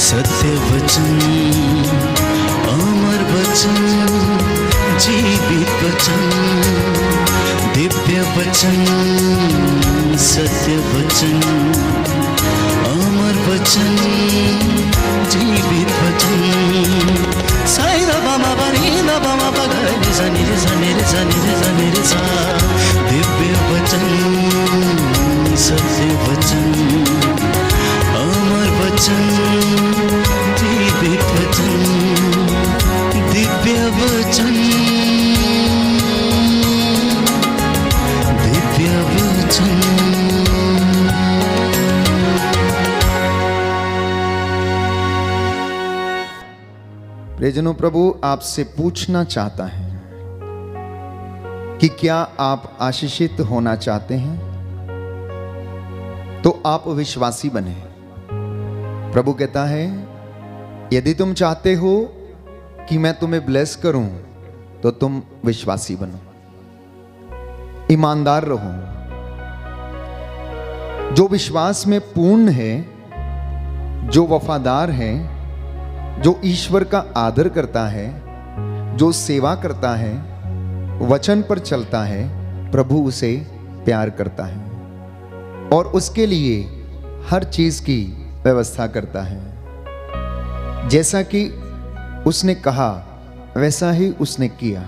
सत्य वचन, अमर वचन, जीवित वचन, दिव्य वचन, सत्य वचन, अमर वचन, जीवित वचन। साई दा बामा बनी दा बामा बगरे सा निरे सा निरे सा निरे सा निरे सा। दिव्य वचन, सत्य वचन, अमर वचन, जीवित वचन, दिव्य वचन, दिव्य वचन। प्रियजनों, प्रभु आपसे पूछना चाहता है कि क्या आप आशीषित होना चाहते हैं? तो आप विश्वासी बने। प्रभु कहता है, यदि तुम चाहते हो कि मैं तुम्हें ब्लेस करूं तो तुम विश्वासी बनो, ईमानदार रहो। जो विश्वास में पूर्ण है, जो वफादार है, जो ईश्वर का आदर करता है, जो सेवा करता है, वचन पर चलता है, प्रभु उसे प्यार करता है और उसके लिए हर चीज की व्यवस्था करता है। जैसा कि उसने कहा वैसा ही उसने किया।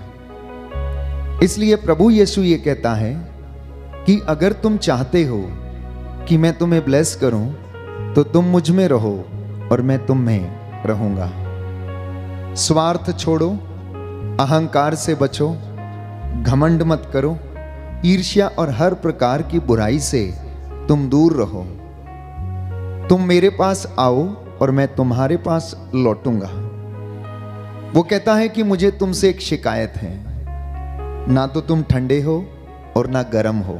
इसलिए प्रभु यीशु ये कहता है कि अगर तुम चाहते हो कि मैं तुम्हें ब्लेस करूं तो तुम मुझ में रहो और मैं तुम में रहूंगा। स्वार्थ छोड़ो, अहंकार से बचो, घमंड मत करो, ईर्ष्या और हर प्रकार की बुराई से तुम दूर रहो। तुम मेरे पास आओ और मैं तुम्हारे पास लौटूंगा। वो कहता है कि मुझे तुमसे एक शिकायत है, ना तो तुम ठंडे हो और ना गर्म हो,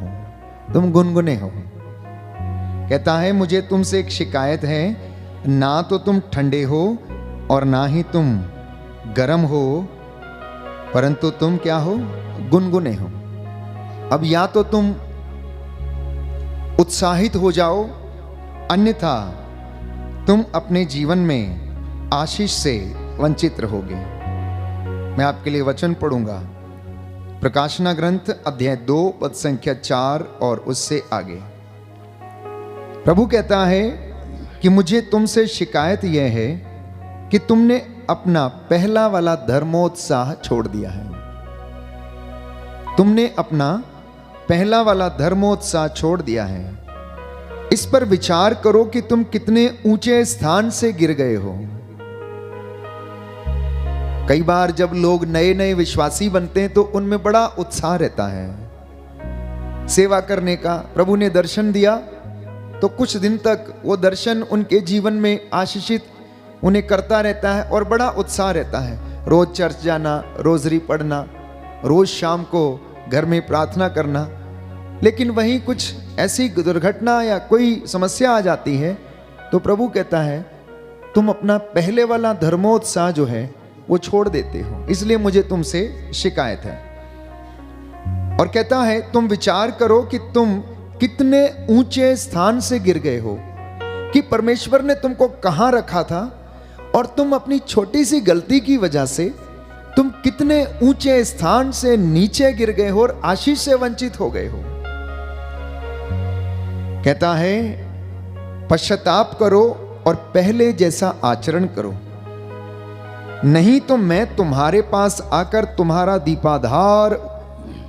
तुम गुनगुने हो। कहता है मुझे तुमसे एक शिकायत है, ना तो तुम ठंडे हो और ना ही तुम गर्म हो, परंतु तुम क्या हो? गुनगुने हो। अब या तो तुम उत्साहित हो जाओ, अन्यथा तुम अपने जीवन में आशीष से वंचित रहोगे। मैं आपके लिए वचन पढ़ूंगा, प्रकाशना ग्रंथ अध्याय 2 पद संख्या 4 और उससे आगे। प्रभु कहता है कि मुझे तुमसे शिकायत यह है कि तुमने अपना पहला वाला धर्मोत्साह छोड़ दिया है। तुमने अपना पहला वाला धर्मोत्साह छोड़ दिया है। इस पर विचार करो कि तुम कितने ऊंचे स्थान से गिर गए हो। कई बार जब लोग नए नए विश्वासी बनते हैं तो उनमें बड़ा उत्साह रहता है सेवा करने का। प्रभु ने दर्शन दिया तो कुछ दिन तक वो दर्शन उनके जीवन में आशीषित उन्हें करता रहता है और बड़ा उत्साह रहता है। रोज चर्च जाना, रोजरी पढ़ना, रोज शाम को घर में प्रार्थना करना। लेकिन वहीं कुछ ऐसी दुर्घटना या कोई समस्या आ जाती है तो प्रभु कहता है तुम अपना पहले वाला धर्मोत्साह जो है वो छोड़ देते हो, इसलिए मुझे तुमसे शिकायत है। और कहता है तुम विचार करो कि तुम कितने ऊंचे स्थान से गिर गए हो, कि परमेश्वर ने तुमको कहां रखा था और तुम अपनी छोटी सी गलती की वजह से तुम कितने ऊंचे स्थान से नीचे गिर गए हो और आशीष से वंचित हो गए हो। कहता है पश्चाताप करो और पहले जैसा आचरण करो, नहीं तो मैं तुम्हारे पास आकर तुम्हारा दीपाधार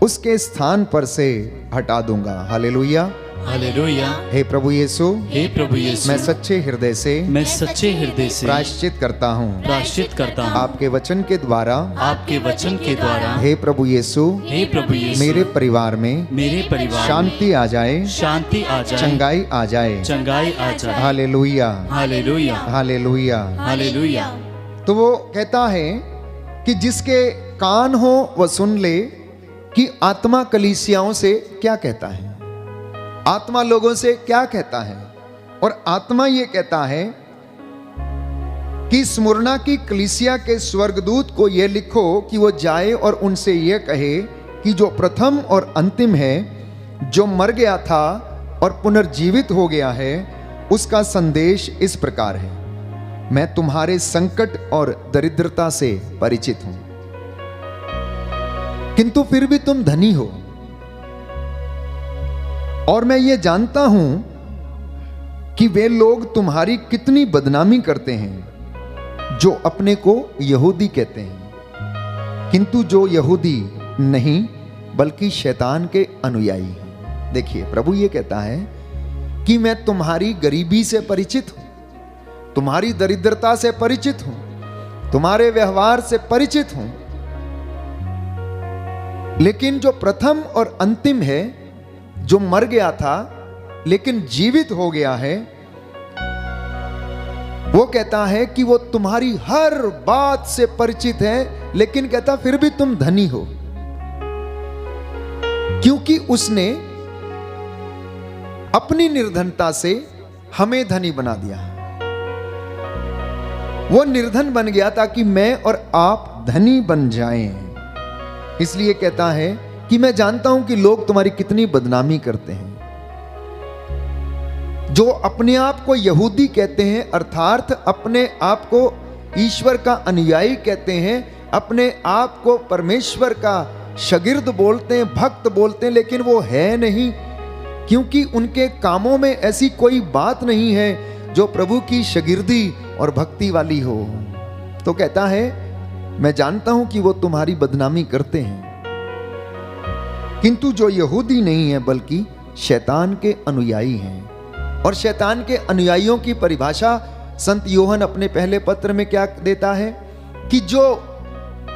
उसके स्थान पर से हटा दूंगा। Hallelujah, hallelujah. हे प्रभु यीशु, हे प्रभु यीशु, मैं सच्चे हृदय से प्रायश्चित करता हूँ आपके वचन के द्वारा, हे प्रभु यीशु, मेरे परिवार में शांति आ जाए, चंगाई आ जाए। Hallelujah, hallelujah, hallelujah, hallelujah. तो वो कहता है कि जिसके कान हो वह सुन ले कि आत्मा कलीसियाओं से क्या कहता है, आत्मा लोगों से क्या कहता है। और आत्मा ये कहता है कि स्मुरना की कलीसिया के स्वर्गदूत को यह लिखो कि वो जाए और उनसे यह कहे कि जो प्रथम और अंतिम है, जो मर गया था और पुनर्जीवित हो गया है, उसका संदेश इस प्रकार है। मैं तुम्हारे संकट और दरिद्रता से परिचित हूं, किंतु फिर भी तुम धनी हो। और मैं ये जानता हूं कि वे लोग तुम्हारी कितनी बदनामी करते हैं जो अपने को यहूदी कहते हैं, किंतु जो यहूदी नहीं बल्कि शैतान के अनुयायी हैं। देखिए, प्रभु ये कहता है कि मैं तुम्हारी गरीबी से परिचित हूं, तुम्हारी दरिद्रता से परिचित हूं, तुम्हारे व्यवहार से परिचित हूं। लेकिन जो प्रथम और अंतिम है, जो मर गया था लेकिन जीवित हो गया है, वो कहता है कि वो तुम्हारी हर बात से परिचित है, लेकिन कहता फिर भी तुम धनी हो, क्योंकि उसने अपनी निर्धनता से हमें धनी बना दिया। वो निर्धन बन गया ताकि मैं और आप धनी बन जाएं। इसलिए कहता है कि मैं जानता हूं कि लोग तुम्हारी कितनी बदनामी करते हैं। जो अपने आप को यहूदी कहते हैं, अर्थात अपने आप को ईश्वर का अनुयायी कहते हैं, अपने आप को परमेश्वर का शागिर्द बोलते हैं, भक्त बोलते हैं, लेकिन वो है नहीं, क्योंकि उनके कामों में ऐसी कोई बात नहीं है जो प्रभु की शागिर्दी और भक्ति वाली हो। तो कहता है मैं जानता हूं कि वो तुम्हारी बदनामी करते हैं, किंतु जो यहूदी नहीं है बल्कि शैतान के अनुयायी हैं। और शैतान के अनुयायियों की परिभाषा संत योहन अपने पहले पत्र में क्या देता है कि जो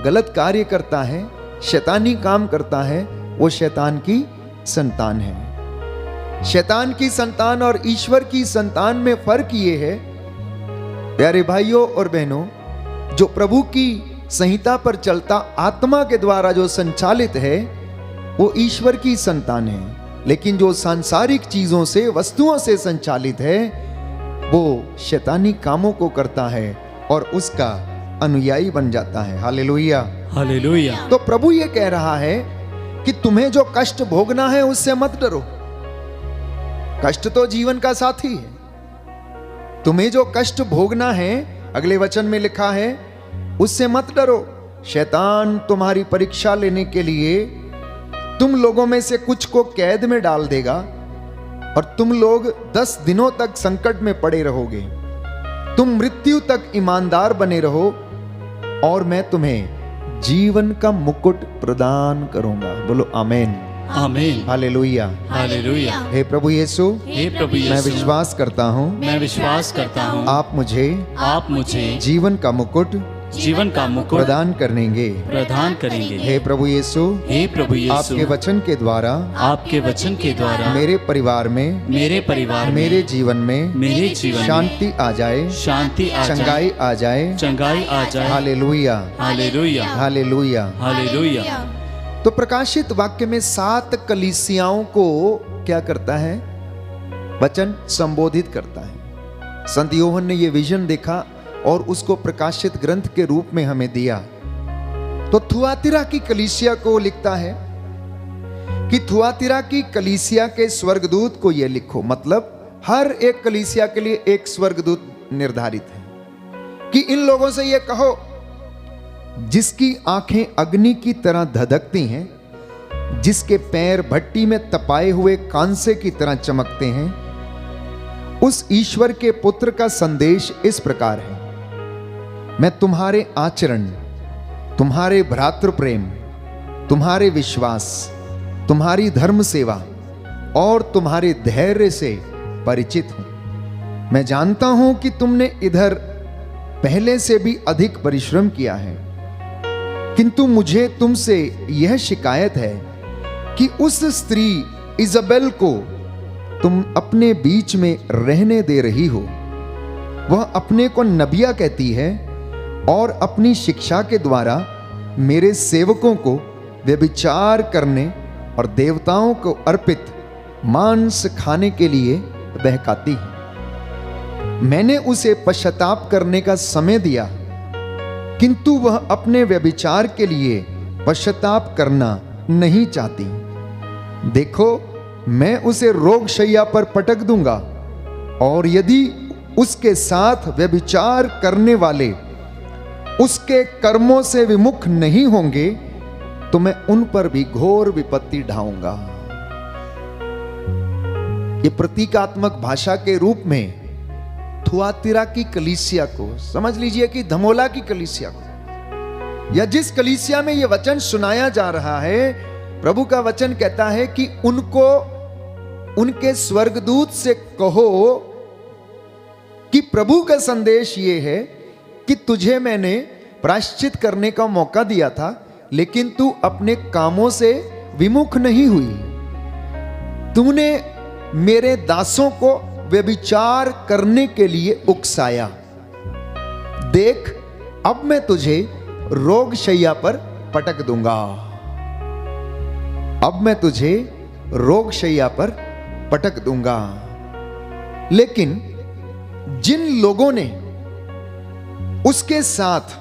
गलत कार्य करता है, शैतानी काम करता है, वो शैतान की संतान है। शैतान की संतान और ईश्वर की संतान में फर्क ये है, प्यारे भाइयों और बहनों, जो प्रभु की संहिता पर चलता आत्मा के द्वारा जो संचालित है वो ईश्वर की संतान है, लेकिन जो सांसारिक चीजों से, वस्तुओं से संचालित है, वो शैतानी कामों को करता है और उसका अनुयायी बन जाता है। Hallelujah, hallelujah. तो प्रभु ये कह रहा है कि तुम्हें जो कष्ट भोगना है उससे मत डरो। कष्ट तो जीवन का साथी है। तुम्हें जो कष्ट भोगना है, अगले वचन में लिखा है, उससे मत डरो। शैतान तुम्हारी परीक्षा लेने के लिए तुम लोगों में से कुछ को कैद में डाल देगा और तुम लोग 10 दिनों तक संकट में पड़े रहोगे। तुम मृत्यु तक ईमानदार बने रहो और मैं तुम्हें जीवन का मुकुट प्रदान करूंगा। बोलो आमीन, आमीन, हालेलुया, हालेलुया। हे प्रभु यीशु, हे प्रभु मैं यीशु, विश्वास करता हूँ मैं विश्वास करता हूँ आप मुझे जीवन का मुकुट जीवन का मुकुट प्रदान करेंगे। प्रदान करेंगे। हे प्रभु यीशु, हे प्रभु यीशु, आपके वचन के द्वारा आपके वचन के द्वारा मेरे परिवार में, मेरे परिवार में, मेरे जीवन में शांति आ जाए, शांति आ जाए, चंगाई आ जाए, चंगाई आ जाए। Hallelujah, hallelujah, hallelujah, hallelujah. तो प्रकाशित वाक्य में 7 कलीसियाओं को क्या करता है? वचन संबोधित करता है। संत योहन ने यह विजन देखा और उसको प्रकाशित ग्रंथ के रूप में हमें दिया। तो थुआतिरा की कलीसिया को लिखता है कि थुआतिरा की कलीसिया के स्वर्गदूत को यह लिखो, मतलब हर एक कलीसिया के लिए एक स्वर्गदूत निर्धारित है कि इन लोगों से यह कहो, जिसकी आंखें अग्नि की तरह धधकती हैं, जिसके पैर भट्टी में तपाए हुए कांसे की तरह चमकते हैं, उस ईश्वर के पुत्र का संदेश इस प्रकार है, मैं तुम्हारे आचरण, तुम्हारे भ्रातृ प्रेम, तुम्हारे विश्वास, तुम्हारी धर्म सेवा और तुम्हारे धैर्य से परिचित हूं। मैं जानता हूं कि तुमने इधर पहले से भी अधिक परिश्रम किया है, किंतु मुझे तुमसे यह शिकायत है कि उस स्त्री इजाबेल को तुम अपने बीच में रहने दे रही हो। वह अपने को नबिया कहती है और अपनी शिक्षा के द्वारा मेरे सेवकों को व्यभिचार करने और देवताओं को अर्पित मांस खाने के लिए बहकाती है। मैंने उसे पश्चाताप करने का समय दिया, किंतु वह अपने व्यभिचार के लिए पश्चाताप करना नहीं चाहती। देखो, मैं उसे रोगशैया पर पटक दूंगा और यदि उसके साथ व्यभिचार करने वाले उसके कर्मों से विमुख नहीं होंगे तो मैं उन पर भी घोर विपत्ति ढाऊंगा। ये प्रतीकात्मक भाषा के रूप में थुआतिरा की कलीसिया को समझ लीजिए कि धमोला की कलीसिया को, या जिस कलीसिया में यह वचन सुनाया जा रहा है, प्रभु का वचन कहता है कि उनको उनके स्वर्गदूत से कहो कि प्रभु का संदेश ये है कि तुझे मैंने प्रायश्चित करने का मौका दिया था, लेकिन तू अपने कामों से विमुख नहीं हुई। तूने मेरे दासों को व्यभिचार करने के लिए उकसाया। देख, अब मैं तुझे रोगशैया पर पटक दूंगा। अब मैं तुझे रोगशैया पर पटक दूंगा। लेकिन जिन लोगों ने उसके साथ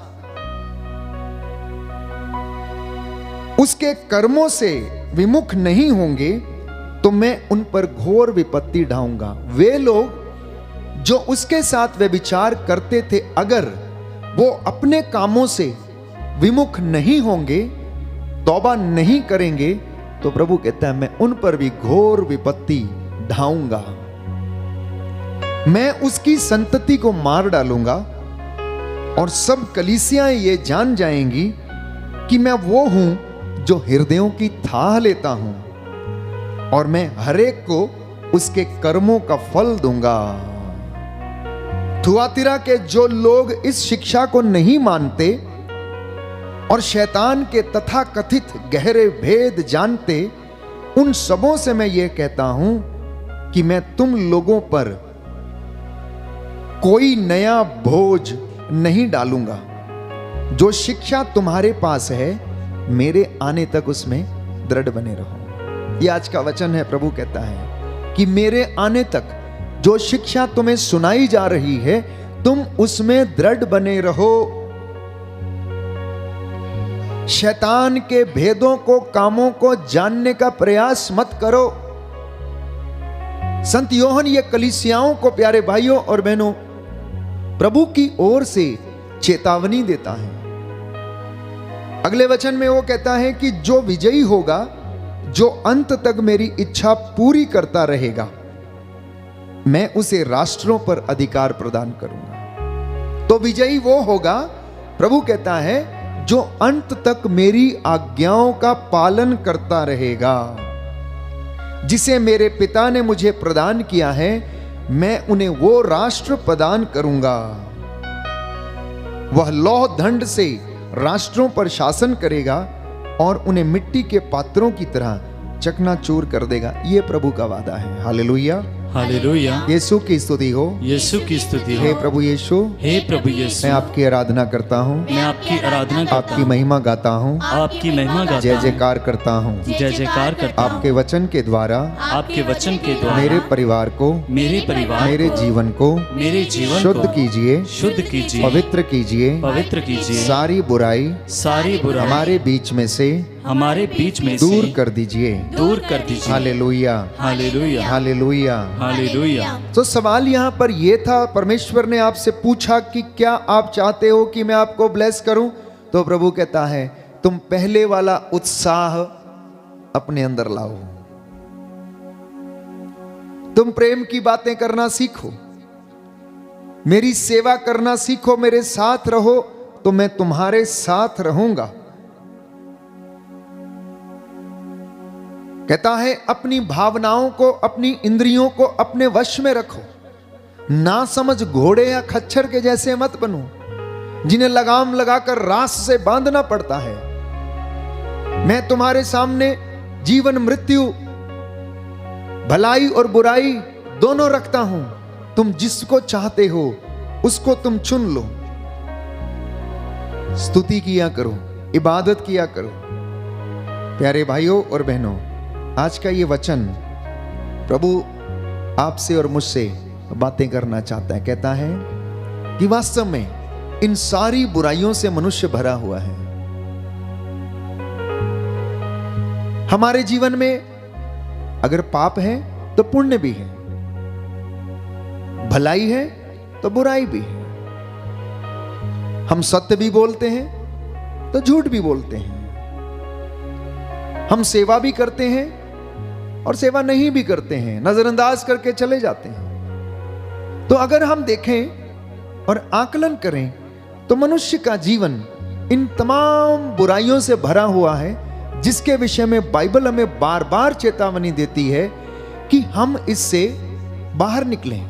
उसके कर्मों से विमुख नहीं होंगे तो मैं उन पर घोर विपत्ति ढाऊंगा। वे लोग जो उसके साथ व्यभिचार करते थे, अगर वो अपने कामों से विमुख नहीं होंगे, तौबा नहीं करेंगे, तो प्रभु कहता है मैं उन पर भी घोर विपत्ति ढाऊंगा। मैं उसकी संतति को मार डालूंगा और सब कलीसियां ये जान जाएंगी कि मैं वो हूं जो हृदयों की थाह लेता हूं और मैं हरेक को उसके कर्मों का फल दूंगा। थुआतिरा के जो लोग इस शिक्षा को नहीं मानते और शैतान के तथाकथित गहरे भेद जानते, उन सबों से मैं यह कहता हूं कि मैं तुम लोगों पर कोई नया बोझ नहीं डालूंगा। जो शिक्षा तुम्हारे पास है, मेरे आने तक उसमें दृढ़ बने रहो। यह आज का वचन है। प्रभु कहता है कि मेरे आने तक जो शिक्षा तुम्हें सुनाई जा रही है, तुम उसमें दृढ़ बने रहो। शैतान के भेदों को, कामों को जानने का प्रयास मत करो। संत योहन ये कलीसियाओं को, प्यारे भाइयों और बहनों, प्रभु की ओर से चेतावनी देता है। अगले वचन में वो कहता है कि जो विजयी होगा, जो अंत तक मेरी इच्छा पूरी करता रहेगा, मैं उसे राष्ट्रों पर अधिकार प्रदान करूंगा। तो विजयी वो होगा, प्रभु कहता है, जो अंत तक मेरी आज्ञाओं का पालन करता रहेगा। जिसे मेरे पिता ने मुझे प्रदान किया है, मैं उन्हें वो राष्ट्र प्रदान करूंगा। वह लौह दंड से राष्ट्रों पर शासन करेगा और उन्हें मिट्टी के पात्रों की तरह चकनाचूर कर देगा। यह प्रभु का वादा है। Hallelujah, hallelujah. यीशु की स्तुति हो, यीशु की स्तुति हो। हे प्रभु यीशु, हे प्रभु यीशु, मैं आपकी आराधना करता हूँ, मैं आपकी आराधना करता आपकी हूँ, महिमा गाता हूँ, आपकी महिमा गाता जय हूँ, जयकार करता हूँ। जय जयकार करता हूँ। आपके वचन के द्वारा आपके वचन के द्वारा मेरे परिवार को, मेरे परिवार मेरे को, जीवन को मेरे जीवन शुद्ध को कीजिए, शुद्ध कीजिए, पवित्र कीजिए, पवित्र कीजिए, सारी बुराई सारी बुराई हमारे बीच में से हमारे बीच में दूर से कर दीजिए। दूर कर दीजिए। Hallelujah, hallelujah, hallelujah. हालेलुया। तो सवाल यहाँ पर यह था, परमेश्वर ने आपसे पूछा कि क्या आप चाहते हो कि मैं आपको ब्लेस करूं? तो प्रभु कहता है, तुम पहले वाला उत्साह अपने अंदर लाओ। तुम प्रेम की बातें करना सीखो, मेरी सेवा करना सीखो, मेरे साथ रहो तो मैं तुम्हारे साथ रहूंगा। कहता है, अपनी भावनाओं को, अपनी इंद्रियों को अपने वश में रखो। ना समझ घोड़े या खच्चर के जैसे मत बनो, जिन्हें लगाम लगाकर रास से बांधना पड़ता है। मैं तुम्हारे सामने जीवन मृत्यु, भलाई और बुराई दोनों रखता हूं। तुम जिसको चाहते हो उसको तुम चुन लो। स्तुति किया करो, इबादत किया करो। प्यारे भाइयों और बहनों, आज का ये वचन प्रभु आपसे और मुझसे बातें करना चाहता है। कहता है कि वास्तव में इन सारी बुराइयों से मनुष्य भरा हुआ है। हमारे जीवन में अगर पाप है तो पुण्य भी है, भलाई है तो बुराई भी है। हम सत्य भी बोलते हैं तो झूठ भी बोलते हैं। हम सेवा भी करते हैं और सेवा नहीं भी करते हैं, नजरअंदाज करके चले जाते हैं। तो अगर हम देखें और आकलन करें तो मनुष्य का जीवन इन तमाम बुराइयों से भरा हुआ है, जिसके विषय में बाइबल हमें बार बार चेतावनी देती है कि हम इससे बाहर निकलें,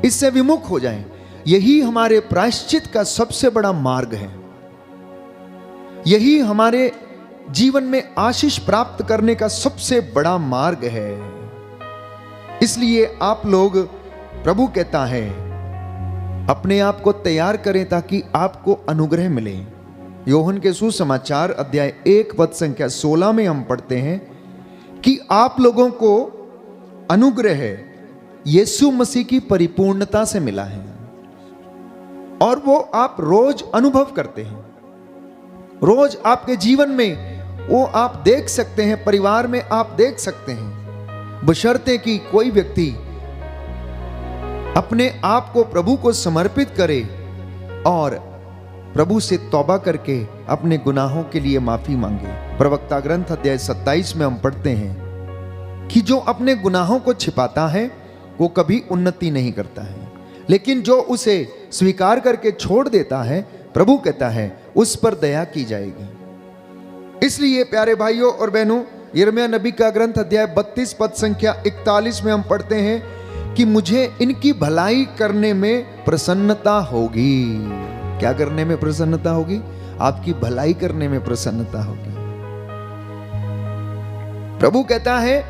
इससे विमुख हो जाएं। यही हमारे प्रायश्चित का सबसे बड़ा मार्ग है। यही हमारे जीवन में आशीष प्राप्त करने का सबसे बड़ा मार्ग है। इसलिए आप लोग, प्रभु कहता है, अपने आप को तैयार करें ताकि आपको अनुग्रह मिले। योहन के सुसमाचार अध्याय 1 पद संख्या 16 में हम पढ़ते हैं कि आप लोगों को अनुग्रह यीशु मसीह की परिपूर्णता से मिला है और वो आप रोज अनुभव करते हैं। रोज आपके जीवन में वो आप देख सकते हैं, परिवार में आप देख सकते हैं, बशर्ते कि कोई व्यक्ति अपने आप को प्रभु को समर्पित करे और प्रभु से तौबा करके अपने गुनाहों के लिए माफी मांगे। प्रवक्ता ग्रंथ अध्याय 27 में हम पढ़ते हैं कि जो अपने गुनाहों को छिपाता है वो कभी उन्नति नहीं करता है, लेकिन जो उसे स्वीकार करके छोड़ देता है, प्रभु कहता है उस पर दया की जाएगी। इसलिए प्यारे भाइयों और बहनों, यिर्मयाह नबी का ग्रंथ अध्याय 32 पद संख्या 41 में हम पढ़ते हैं कि मुझे इनकी भलाई करने में प्रसन्नता होगी। क्या करने में प्रसन्नता होगी? आपकी भलाई करने में प्रसन्नता होगी। प्रभु कहता है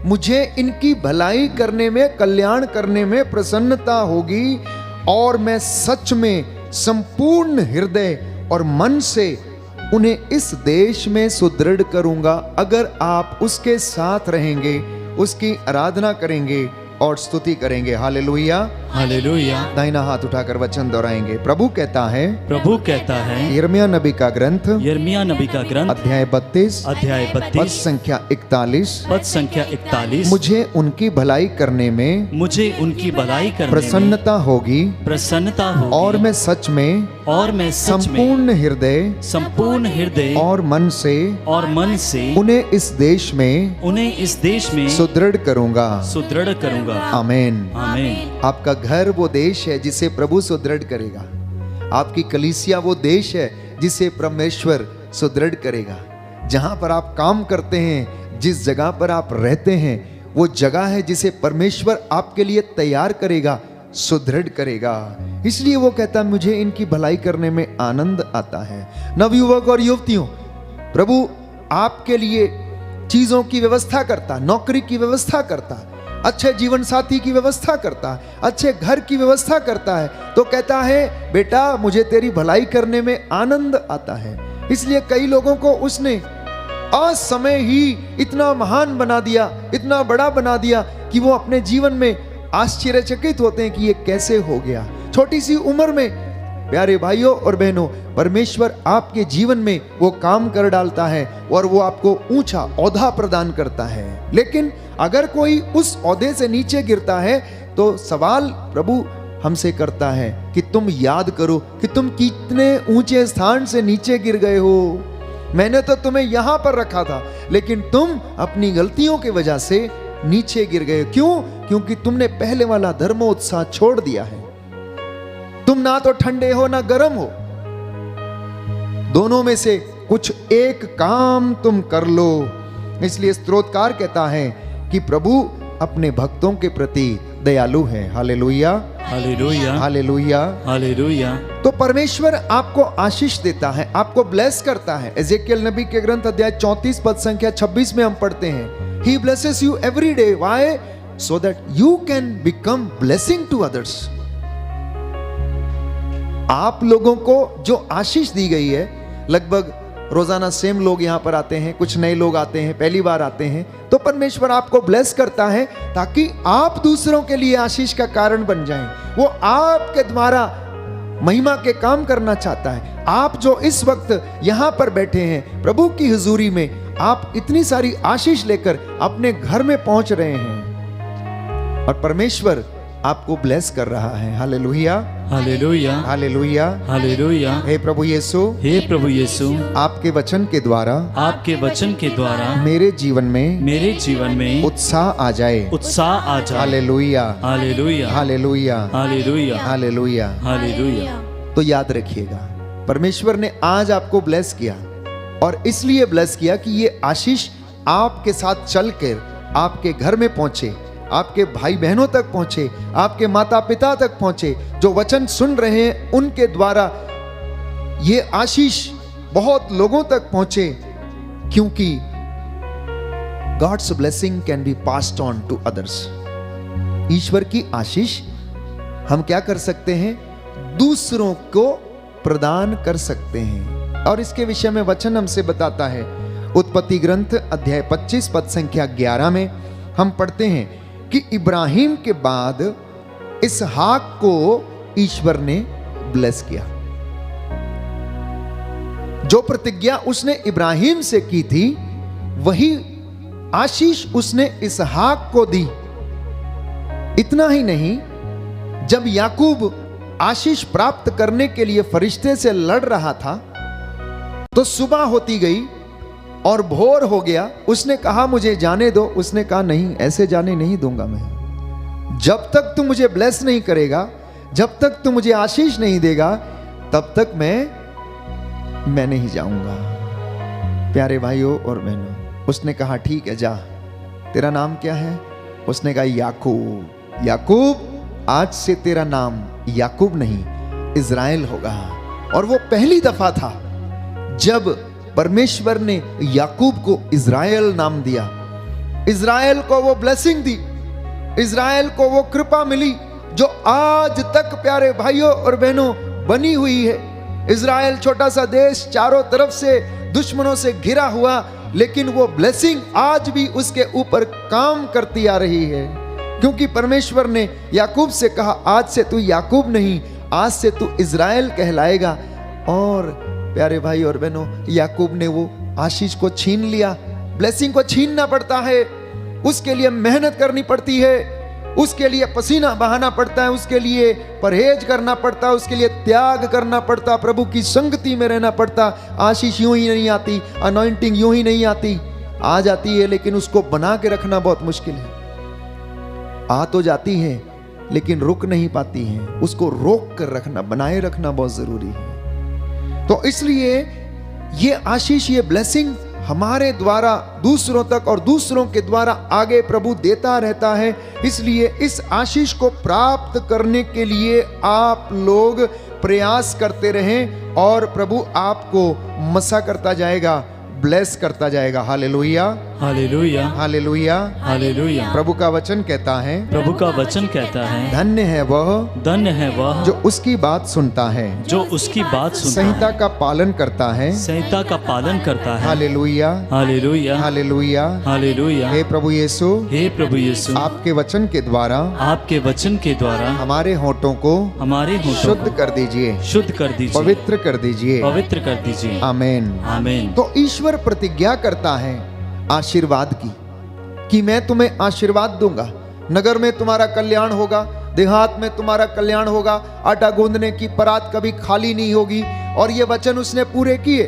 मुझे इनकी भलाई करने में, कल्याण करने में प्रसन्नता होगी और मैं सच में संपूर्ण हृदय और मन से उन्हें इस देश में सुदृढ़ करूंगा, अगर आप उसके साथ रहेंगे, उसकी आराधना करेंगे और स्तुति करेंगे। Hallelujah, hallelujah. दाहिना हाथ उठाकर वचन दोहराएंगे। प्रभु कहता है, प्रभु कहता है, यिर्मयाह नबी का ग्रंथ यिर्मयाह नबी का ग्रंथ अध्याय 32 पद 32 संख्या 41, पद संख्या 41, मुझे उनकी भलाई करने में मुझे उनकी भलाई करने प्रसन्नता होगी में प्रसन्नता होगी और मैं सच में संपूर्ण हृदय और मन से उन्हें इस देश में सुदृढ़ करूंगा। आमीन। आमीन। आपका घर वो देश है जिसे प्रभु सुदृढ़ करेगा। आपकी कलीसिया वो देश है जिसे परमेश्वर सुदृढ़ करेगा। जहां पर आप काम करते हैं, जिस जगह पर आप रहते हैं, वो जगह है जिसे परमेश्वर आपके लिए तैयार करेगा, सुदृढ़ करेगा। इसलिए वो कहता है मुझे इनकी भलाई करने में आनंद आता है। नवयुवक और युवतियों, प्रभु आपके लिए चीजों की व्यवस्था करता, नौकरी की व्यवस्था करता, अच्छे जीवन साथी की व्यवस्था करता है, अच्छे घर की व्यवस्था करता है, तो कहता है बेटा मुझे तेरी भलाई करने में आनंद आता है। इसलिए कई लोगों को उसने असमय ही इतना महान बना दिया, इतना बड़ा बना दिया कि वो अपने जीवन में आश्चर्यचकित होते हैं कि ये कैसे हो गया। छोटी सी उम्र में प्यारे भाइयों और बहनों, परमेश्वर आपके जीवन में वो काम कर डालता है और वो आपको ऊंचा ओहदा प्रदान करता है। लेकिन अगर कोई उस ओहदे से नीचे गिरता है तो सवाल प्रभु हमसे करता है कि तुम याद करो कि तुम कितने ऊंचे स्थान से नीचे गिर गए हो। मैंने तो तुम्हें यहां पर रखा था, लेकिन तुम अपनी गलतियों की वजह से नीचे गिर गए। क्यों? क्योंकि तुमने पहले वाला धर्मोत्साह छोड़ दिया है। तुम ना तो ठंडे हो ना गर्म हो, दोनों में से कुछ एक काम तुम कर लो। इसलिए स्तोत्रकार कहता है कि प्रभु अपने भक्तों के प्रति दयालु है। Hallelujah, hallelujah, hallelujah, hallelujah. तो परमेश्वर आपको आशीष देता है, आपको ब्लेस करता है। एजेकियल नबी के ग्रंथ अध्याय 34 पद संख्या 26 में हम पढ़ते हैं, He blesses you every day. Why? So that you can become blessing to others. आप लोगों को जो आशीष दी गई है, लगभग रोजाना सेम लोग यहां पर आते हैं, कुछ नए लोग आते हैं, पहली बार आते हैं, तो परमेश्वर आपको ब्लेस करता है ताकि आप दूसरों के लिए आशीष का कारण बन जाएं। वो आपके द्वारा महिमा के काम करना चाहता है। आप जो इस वक्त यहां पर बैठे हैं प्रभु की हुजूरी में, आप इतनी सारी आशीष लेकर अपने घर में पहुंच रहे हैं और परमेश्वर आपको ब्लेस कर रहा है। Hallelujah, hallelujah, hallelujah. हालेलुया। हे प्रभु यीशु, हे प्रभु यीशु, आपके वचन के द्वारा आपके वचन के द्वारा मेरे जीवन में मेरे जीवन में उत्साह आ जाए। उत्साह आ जाए। Hallelujah, hallelujah, hallelujah, hallelujah, hallelujah. Hallelujah. तो याद रखिएगा, परमेश्वर ने आज आपको ब्लेस किया और इसलिए ब्लेस किया कि ये आशीष आपके साथ चलकर आपके घर में पहुंचे, आपके भाई बहनों तक पहुंचे, आपके माता पिता तक पहुंचे। जो वचन सुन रहे हैं उनके द्वारा ये आशीष बहुत लोगों तक पहुंचे, क्योंकि God's blessing can be passed on to others. ईश्वर की आशीष हम क्या कर सकते हैं? दूसरों को प्रदान कर सकते हैं। और इसके विषय में वचन हमसे बताता है, उत्पत्ति ग्रंथ अध्याय 25 पद संख्या 11 में हम पढ़ते हैं कि इब्राहिम के बाद इसहाक को ईश्वर ने ब्लेस किया। जो प्रतिज्ञा उसने इब्राहिम से की थी वही आशीष उसने इसहाक को दी। इतना ही नहीं, जब याकूब आशीष प्राप्त करने के लिए फरिश्ते से लड़ रहा था तो सुबह होती गई और भोर हो गया। उसने कहा मुझे जाने दो। उसने कहा नहीं, ऐसे जाने नहीं दूंगा मैं। जब तक तू मुझे ब्लेस नहीं करेगा, जब तक तू मुझे आशीष नहीं देगा, तब तक मैं नहीं जाऊंगा। प्यारे भाइयों और बहनों, उसने कहा ठीक है जा। तेरा नाम क्या है? उसने कहा याकूब। याकूब, आज से तेरा नाम याकूब नहीं इज़राइल होगा। और वो पहली दफा था जब परमेश्वर ने याकूब को इज़राइल नाम दिया। इज़राइल को वो ब्लेसिंग दी, इज़राइल को वो कृपा मिली जो आज तक प्यारे भाइयों और बहनों बनी हुई है। इज़राइल छोटा सा देश, चारों तरफ से दुश्मनों से घिरा हुआ, लेकिन वो ब्लेसिंग आज भी उसके ऊपर काम करती आ रही है, क्योंकि परमेश्वर ने याकूब से कहा आज से तू याकूब नहीं, आज से तू इज़राइल कहलाएगा। और प्यारे भाई और बहनों, याकूब ने वो आशीष को छीन लिया। ब्लेसिंग को छीनना पड़ता है, उसके लिए मेहनत करनी पड़ती है, उसके लिए पसीना बहाना पड़ता है, उसके लिए परहेज करना पड़ता है, उसके लिए त्याग करना पड़ता, प्रभु की संगति में रहना पड़ता। आशीष यूं ही नहीं आती, अनॉइंटिंग यूं ही नहीं आती, आ जाती है लेकिन उसको बना के रखना बहुत मुश्किल है। आ तो जाती है लेकिन रुक नहीं पाती है, उसको रोक कर रखना, बनाए रखना बहुत जरूरी है। तो इसलिए ये आशीष, ये ब्लेसिंग हमारे द्वारा दूसरों तक और दूसरों के द्वारा आगे प्रभु देता रहता है। इसलिए इस आशीष को प्राप्त करने के लिए आप लोग प्रयास करते रहें और प्रभु आपको मसा करता जाएगा, ब्लेस करता जाएगा। Hallelujah, hallelujah, hallelujah, hallelujah. प्रभु का वचन कहता है, प्रभु का वचन कहता है, धन्य है वह, धन्य है वह जो उसकी बात सुनता है, जो उसकी बात सुनता संहिता का पालन करता है, संहिता का पालन करता है। Hallelujah, hallelujah, hallelujah, hallelujah. हे प्रभु यीशु, हे प्रभु यीशु, आपके वचन के द्वारा आपके वचन के द्वारा हमारे होठों को हमारे होठों शुद्ध कर दीजिए, शुद्ध कर दीजिए, पवित्र कर दीजिए, पवित्र कर दीजिए। आमीन, आमीन। तो ईश्वर प्रतिज्ञा करता है आशीर्वाद की कि मैं तुम्हें आशीर्वाद दूंगा, नगर में तुम्हारा कल्याण होगा, देहात में तुम्हारा कल्याण होगा, आटा गूंदने की परात कभी खाली नहीं होगी। और ये वचन उसने पूरे किए।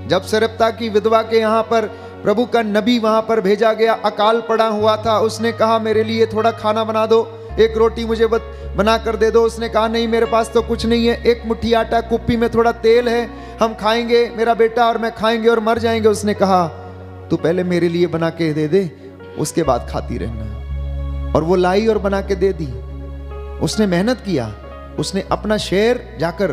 जब सरप्ता की विधवा के यहाँ पर प्रभु का नबी वहां पर भेजा गया, अकाल पड़ा हुआ था, उसने कहा मेरे लिए थोड़ा खाना बना दो, एक रोटी मुझे बना कर दे दो। उसने कहा नहीं, मेरे पास तो कुछ नहीं है, एक मुट्ठी आटा, कुप्पी में थोड़ा तेल है, हम खाएंगे, मेरा बेटा और मैं खाएंगे और मर जाएंगे। उसने कहा तू पहले मेरे लिए बना के दे दे, उसके बाद खाती रहना। और वो लाई और बना के दे दी। उसने मेहनत किया, उसने अपना शेयर जाकर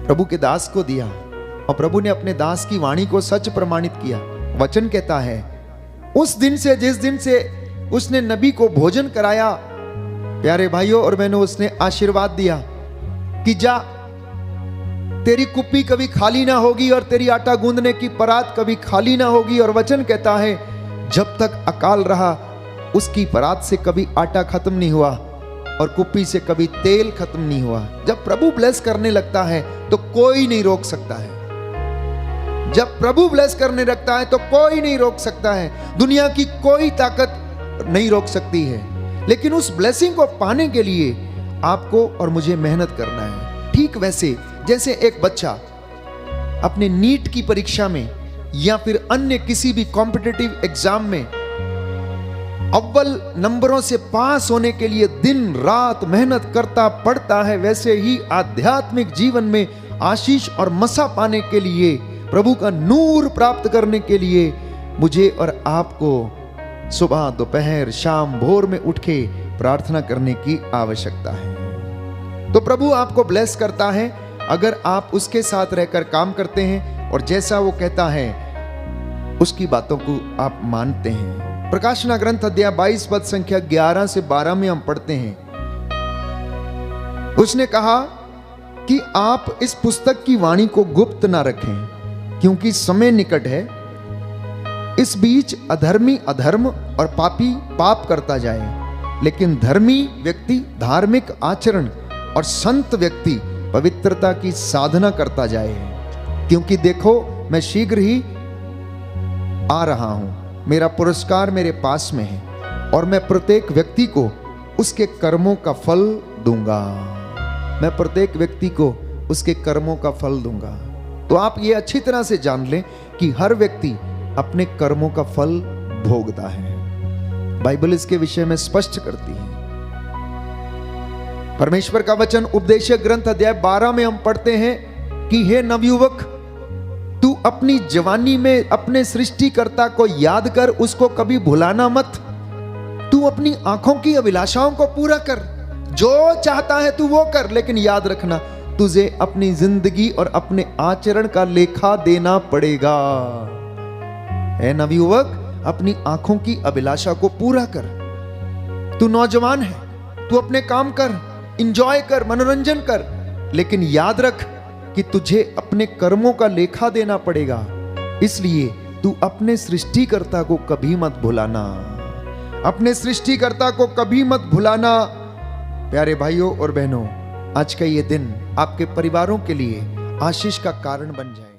प्रभु के दास को दिया और प्रभु ने अपने दास की वाणी को सच प्रमाणित किया। वचन कहता है उस दिन से, जिस दिन से उसने नबी को भोजन कराया, प्यारे भाइयों और बहनों, उसने आशीर्वाद दिया कि जा, तेरी कुप्पी कभी खाली ना होगी और तेरी आटा गूंदने की परात कभी खाली ना होगी। और वचन कहता है जब तक अकाल रहा उसकी परात से कभी आटा खत्म नहीं हुआ और कुप्पी से कभी तेल खत्म नहीं हुआ। जब प्रभु ब्लेस करने लगता है तो कोई नहीं रोक सकता है। जब प्रभु ब्लेस करने लगता है तो कोई नहीं रोक सकता है। दुनिया की कोई ताकत नहीं रोक सकती है। लेकिन उस ब्लेसिंग को पाने के लिए आपको और मुझे मेहनत करना है। ठीक वैसे जैसे एक बच्चा अपने नीट की परीक्षा में या फिर अन्य किसी भी कॉम्पिटिटिव एग्जाम में अव्वल नंबरों से पास होने के लिए दिन रात मेहनत करता पढ़ता है, वैसे ही आध्यात्मिक जीवन में आशीष और मसा पाने के लिए, प्रभु का नूर प्राप्त करने के लिए मुझे और आपको सुबह दोपहर शाम भोर में उठ के प्रार्थना करने की आवश्यकता है। तो प्रभु आपको ब्लेस करता है अगर आप उसके साथ रहकर काम करते हैं और जैसा वो कहता है उसकी बातों को आप मानते हैं। प्रकाशना ग्रंथ अध्याय 22 पद संख्या 11 से 12 में हम पढ़ते हैं, उसने कहा कि आप इस पुस्तक की वाणी को गुप्त ना रखें क्योंकि समय निकट है। इस बीच अधर्मी अधर्म और पापी पाप करता जाए, लेकिन धर्मी व्यक्ति धार्मिक आचरण और संत व्यक्ति पवित्रता की साधना करता जाए। क्योंकि देखो मैं शीघ्र ही आ रहा हूं, मेरा पुरस्कार मेरे पास में है और मैं प्रत्येक व्यक्ति को उसके कर्मों का फल दूंगा। मैं प्रत्येक व्यक्ति को उसके कर्मों का फल दूंगा। तो आप ये अच्छी तरह से जान लें कि हर व्यक्ति अपने कर्मों का फल भोगता है। बाइबल इसके विषय में स्पष्ट करती है। परमेश्वर का वचन उपदेशक ग्रंथ अध्याय 12 में हम पढ़ते हैं कि हे नवयुवक, तू अपनी जवानी में अपने सृष्टिकर्ता को याद कर, उसको कभी भुलाना मत। तू अपनी आंखों की अभिलाषाओं को पूरा कर, जो चाहता है तू वो कर, लेकिन याद रखना तुझे अपनी जिंदगी और अपने आचरण का लेखा देना पड़ेगा। है नवयुवक, अपनी आंखों की अभिलाषा को पूरा कर। तू नौजवान है, तू अपने काम कर, इंजॉय कर, मनोरंजन कर, लेकिन याद रख कि तुझे अपने कर्मों का लेखा देना पड़ेगा। इसलिए तू अपने सृष्टिकर्ता को कभी मत भुलाना, अपने सृष्टिकर्ता को कभी मत भुलाना। प्यारे भाइयों और बहनों, आज का ये दिन आपके परिवारों के लिए आशीष का कारण बन जाए।